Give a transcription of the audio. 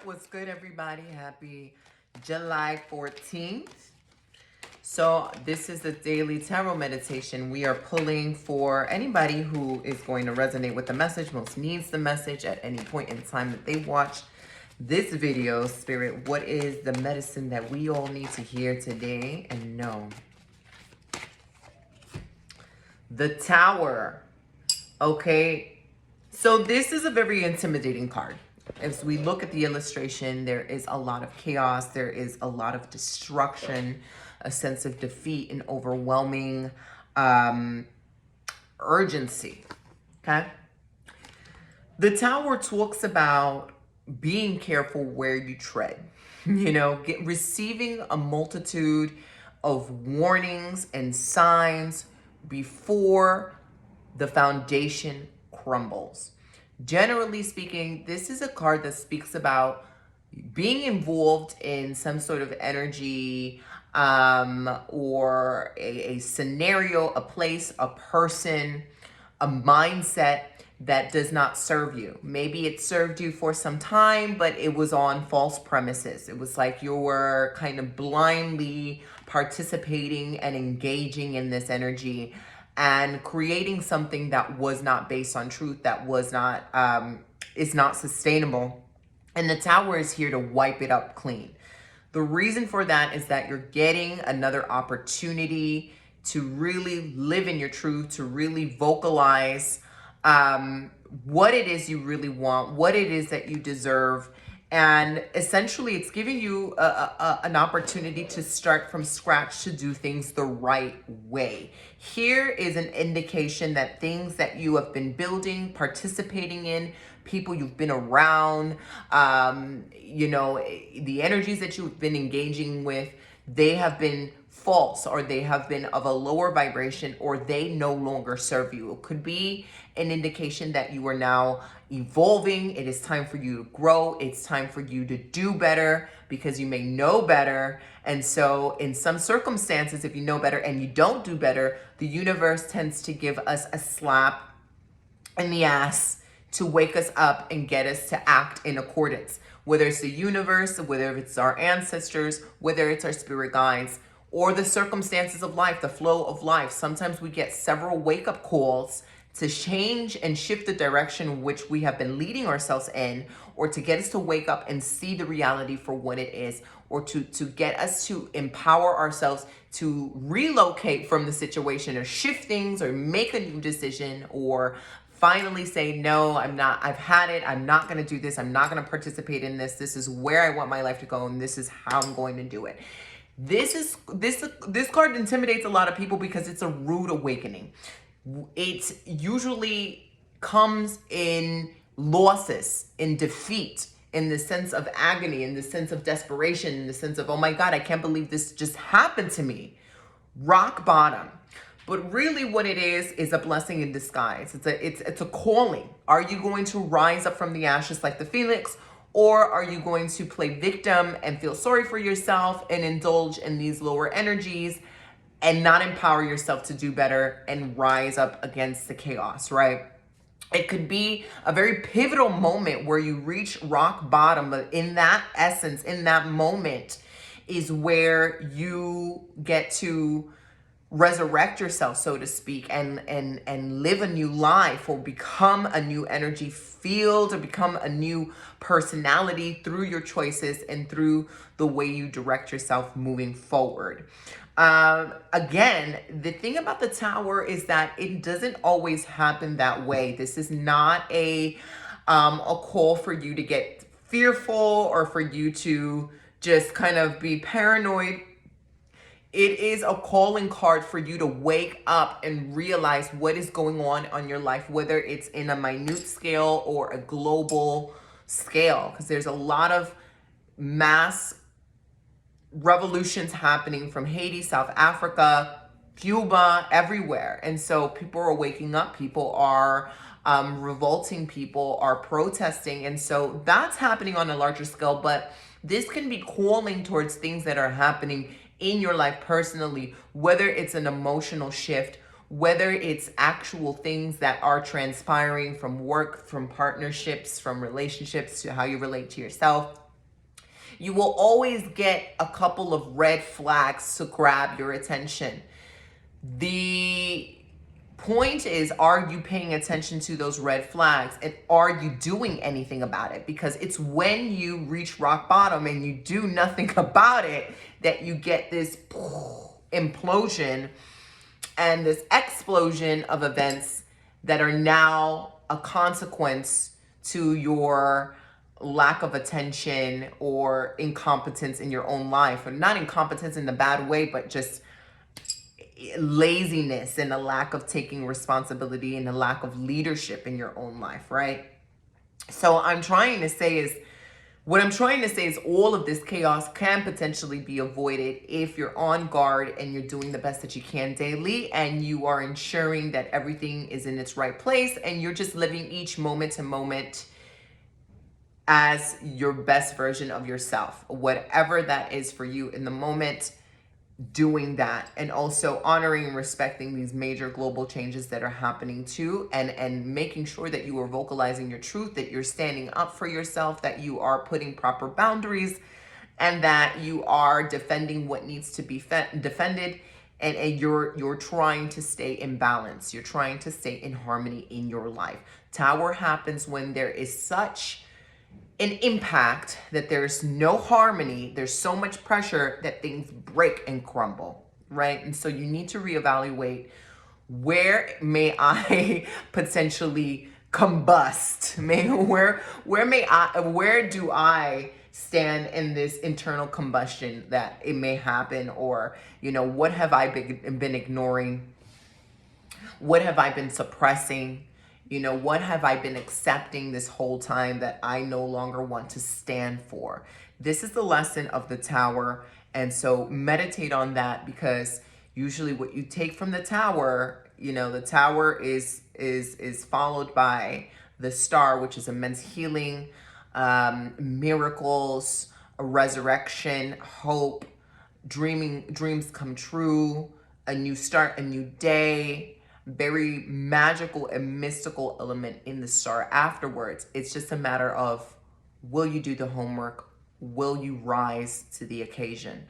What's good, everybody? Happy July 14th. So this is the daily tarot meditation. We are pulling for anybody who is going to resonate with the message, most needs the message at any point in time that they watch this video. Spirit, what is the medicine that we all need to hear today and know? The Tower. Okay, so this is a very intimidating card. As we look at the illustration, there is a lot of chaos. There is a lot of destruction, a sense of defeat and overwhelming urgency, okay? The Tower talks about being careful where you tread, receiving a multitude of warnings and signs before the foundation crumbles. Generally speaking, this is a card that speaks about being involved in some sort of energy or a scenario, a place, a person, a mindset that does not serve you. Maybe it served you for some time, but it was on false premises. It was like you were kind of blindly participating and engaging in this energy and creating something that was not based on truth, that was not, is not sustainable. And the Tower is here to wipe it up clean. The reason for that is that you're getting another opportunity to really live in your truth, to really vocalize what it is you really want, what it is that you deserve. And essentially, it's giving you an opportunity to start from scratch, to do things the right way. Here is an indication that things that you have been building, participating in, people you've been around, the energies that you've been engaging with, they have been false, or they have been of a lower vibration, or they no longer serve you. It could be an indication that you are now evolving. It is time for you to grow. It's time for you to do better, because you may know better. And so in some circumstances, if you know better and you don't do better, the universe tends to give us a slap in the ass to wake us up and get us to act in accordance. Whether it's the universe, whether it's our ancestors, whether it's our spirit guides, or the circumstances of life, the flow of life. Sometimes we get several wake-up calls to change and shift the direction which we have been leading ourselves in, or to get us to wake up and see the reality for what it is, or to get us to empower ourselves to relocate from the situation, or shift things, or make a new decision, or finally say, no, I've had it. I'm not going to do this. I'm not going to participate in this. This is where I want my life to go, and this is how I'm going to do it. This card intimidates a lot of people because it's a rude awakening. It usually comes in losses, in defeat, in the sense of agony, in the sense of desperation, in the sense of, oh my God, I can't believe this just happened to me. Rock bottom. But really what it is a blessing in disguise. It's a calling. Are you going to rise up from the ashes like the phoenix? Or are you going to play victim and feel sorry for yourself and indulge in these lower energies and not empower yourself to do better and rise up against the chaos, right? It could be a very pivotal moment where you reach rock bottom, but in that essence, in that moment is where you get to resurrect yourself, so to speak, and live a new life, or become a new energy field, or become a new personality through your choices and through the way you direct yourself moving forward. Again, the thing about the Tower is that it doesn't always happen that way. This is not a call for you to get fearful, or for you to just kind of be paranoid. It is a calling card for you to wake up and realize what is going on your life, whether it's in a minute scale or a global scale, because there's a lot of mass revolutions happening from Haiti, South Africa, Cuba, everywhere. And so people are waking up, people are revolting, people are protesting. And so that's happening on a larger scale, but this can be calling towards things that are happening in your life personally, whether it's an emotional shift whether it's actual things that are transpiring from work, from partnerships, from relationships, to how you relate to yourself, you will always get a couple of red flags to grab your attention. The point is, are you paying attention to those red flags, and are you doing anything about it? Because it's when you reach rock bottom and you do nothing about it that you get this implosion and this explosion of events that are now a consequence to your lack of attention or incompetence in your own life. Or not incompetence in the bad way, but just laziness and a lack of taking responsibility and a lack of leadership in your own life, right? So what I'm trying to say is all of this chaos can potentially be avoided if you're on guard and you're doing the best that you can daily, and you are ensuring that everything is in its right place, and you're just living each moment to moment as your best version of yourself, whatever that is for you in the moment, doing that, and also honoring and respecting these major global changes that are happening too, and making sure that you are vocalizing your truth, that you're standing up for yourself, that you are putting proper boundaries, and that you are defending what needs to be defended, and you're trying to stay in balance. You're trying to stay in harmony in your life. Tower happens when there is such an impact that there's no harmony, there's so much pressure that things break and crumble, right? And so you need to reevaluate, where may I potentially combust? Where do I stand in this internal combustion that it may happen? Or, what have I been ignoring? What have I been suppressing? What have I been accepting this whole time that I no longer want to stand for? This is the lesson of the Tower. And so meditate on that, because usually what you take from the Tower, the Tower is followed by the Star, which is immense healing, miracles, a resurrection, hope, dreams come true, a new start, a new day. Very magical and mystical element in the Star afterwards. It's just a matter of, will you do the homework? Will you rise to the occasion?